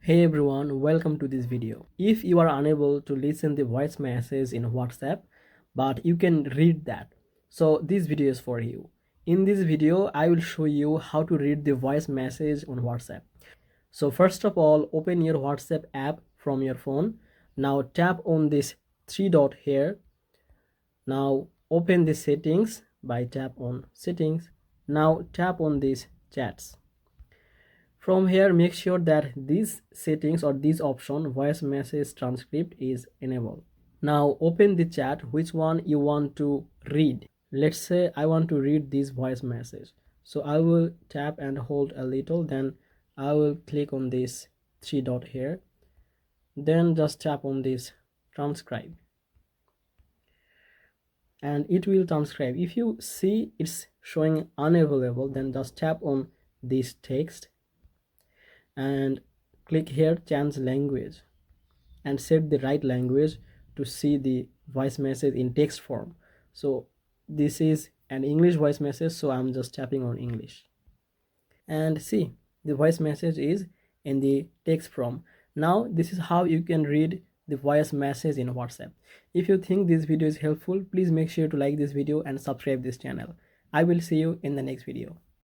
Hey everyone, welcome to this video. If you are unable to listen the voice message in WhatsApp, but you can read that, so this video is for you. In this video, I will show you how to read the voice message on WhatsApp. So first of all, open your WhatsApp app from your phone. Now tap on this three dot here. Now open the settings by tap on settings. Now tap on these chats. From here, make sure that these settings or this option voice message transcript is enabled. Now open the chat, which one you want to read. Let's say I want to read this voice message. So I will tap and hold a little, then I will click on this three dot here. Then just tap on this transcribe. And it will transcribe. If you see it's showing unavailable, then just tap on this text and click here change language and set the right language to see the voice message in text form. So this is an English voice message, so I'm just tapping on English and see the voice message is in the text form. Now this is how you can read the voice message in WhatsApp. If you think this video is helpful, please make sure to like this video and subscribe this channel. I will see you in the next video.